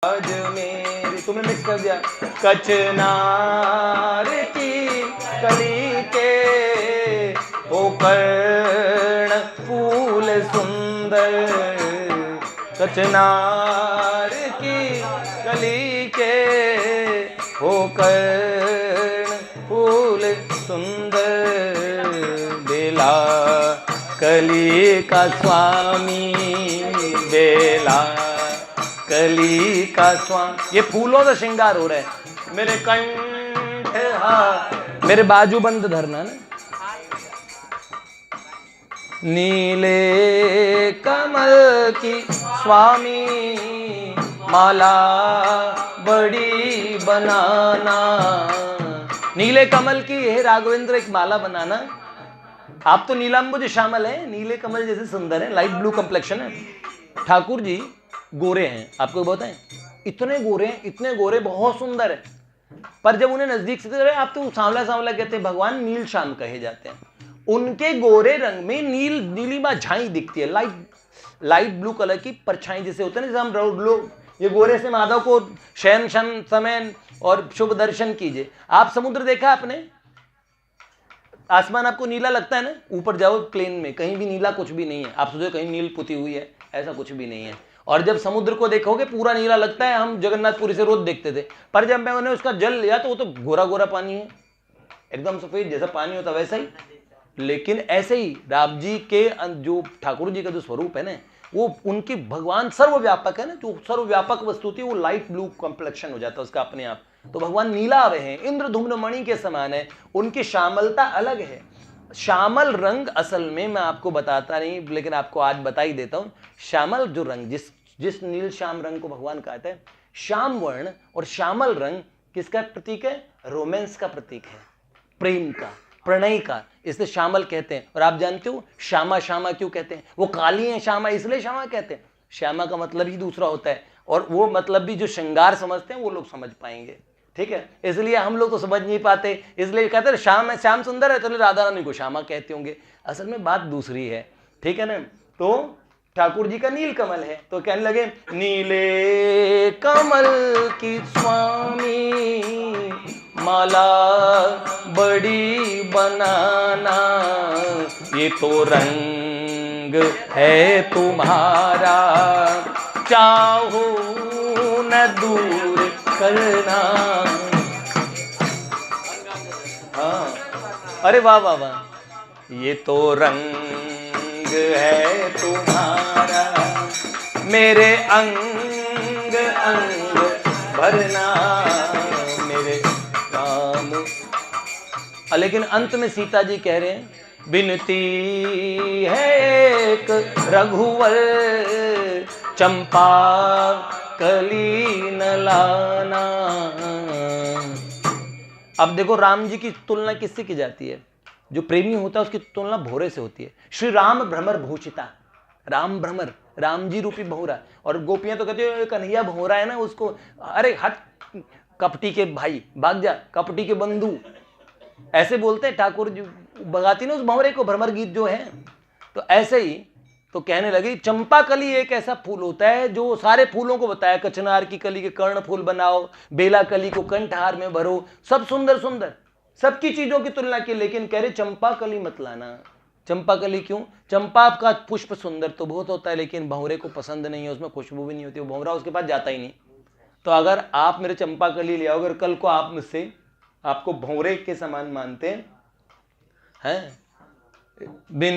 आज मेरी तुमने मिक्स कर दिया। कचनार की कली के ओ कर्ण फूल सुंदर, कचनार की कली के ओ कर्ण फूल सुंदर, बेला कली का स्वामी, बेला कली का स्वामी। ये फूलों से श्रृंगार हो रहा है। मेरे कंठ, हाँ मेरे बाजू बंद धरना ना। नीले कमल की स्वामी माला बड़ी बनाना, नीले कमल की हे राघवेंद्र एक माला बनाना। आप तो नीलांबुज शामल है, नीले कमल जैसे सुंदर है, लाइट ब्लू कंप्लेक्शन है। ठाकुर जी गोरे हैं, आपको बताएं इतने गोरे हैं, इतने गोरे, बहुत सुंदर है। पर जब उन्हें नजदीक से देखें, आप तो सांवला सांवला कहते हैं, भगवान नील श्याम कहे जाते हैं। उनके गोरे रंग में नीलिमा झाई दिखती है, लाइट ब्लू कलर की परछाई जैसे होते हैं ना। जैसे हम लोग ये गोरे से माधव को शयन शन समय और शुभ दर्शन कीजिए। आप समुद्र देखा आपने, आसमान आपको नीला लगता है ना, ऊपर जाओ प्लेन में कहीं भी नीला कुछ भी नहीं है। आप सोचो कहीं नील पुती हुई है, ऐसा कुछ भी नहीं है। और जब समुद्र को देखोगे पूरा नीला लगता है। हम जगन्नाथपुरी से रोज देखते थे, पर जब मैंने उसका जल लिया तो वो तो गोरा गोरा पानी है, एकदम सफेद जैसा पानी होता वैसा ही। लेकिन ऐसे ही राम जी के जो ठाकुर जी का जो स्वरूप है ना, वो उनकी भगवान सर्वव्यापक है ना। जो सर्वव्यापक वस्तु थी वो लाइट ब्लू कॉम्प्लेक्शन हो जाता है उसका अपने आप। तो भगवान नीला हुए हैं, इंद्रधुम्न मणि के समान है, उनकी श्यामलता अलग है। श्यामल रंग असल में मैं आपको बताता नहीं, लेकिन आपको आज बता ही देता हूं। श्यामल जो रंग, जिस नील श्याम रंग को भगवान कहते हैं, श्याम वर्ण और श्यामल रंग किसका प्रतीक है? रोमांस का प्रतीक है, प्रेम का, प्रणय का, इसलिए श्यामल कहते हैं। और आप जानते हो श्यामा श्यामा क्यों कहते हैं? वो काली है श्यामा, इसलिए श्यामा कहते हैं। श्यामा का मतलब ही दूसरा होता है, और वो मतलब भी जो श्रृंगार समझते हैं वो लोग समझ पाएंगे, ठीक है। इसलिए हम लोग तो समझ नहीं पाते, इसलिए कहते हैं श्याम है, श्याम सुंदर है, तो राधा रानी को श्यामा कहते होंगे। असल में बात दूसरी है, ठीक है ना। तो ठाकुर जी का नील कमल है, तो कहने लगे नीले कमल की स्वामी माला बड़ी बनाना, ये तो रंग है तुम्हारा, चाहो न दूर करना। हाँ, अरे वाह वाह वाह, ये तो रंग है तुम्हारा, मेरे अंग अंग भरना, मेरे काम। लेकिन अंत में सीता जी कह रहे हैं, बिनती है एक रघुवर, चंपा कली न लाना। अब देखो राम जी की तुलना किससे की जाती है? जो प्रेमी होता है उसकी तुलना भौरे से होती है। श्री राम भ्रमर भूषिता, राम भ्रमर, राम जी रूपी भौरा। और गोपियां तो कहती है कन्हैया भौरा है ना, उसको अरे हट कपटी के भाई, भाग जा कपटी के बंधु, ऐसे बोलते हैं ठाकुर जी, भगाती ना उस भंवरे को, भ्रमर गीत जो है। तो ऐसे ही तो कहने लगी चंपा कली एक ऐसा फूल होता है जो सारे फूलों को बताया। कचनार की कली के कर्ण फूल बनाओ, बेला कली को कंठहार में भरो, सब सुंदर सुंदर, सबकी चीजों की तुलना की। लेकिन कह रहे चंपा कली मत लाना। चंपा कली क्यों? चंपा का पुष्प सुंदर तो बहुत होता है, लेकिन भंवरे को पसंद नहीं है, उसमें खुशबू भी नहीं होती, वो भंवरा उसके पास जाता ही नहीं। तो अगर आप मेरे चंपा कली ले आओ, अगर कल को आप मुझसे आपको भंवरे के समान मानते हैं,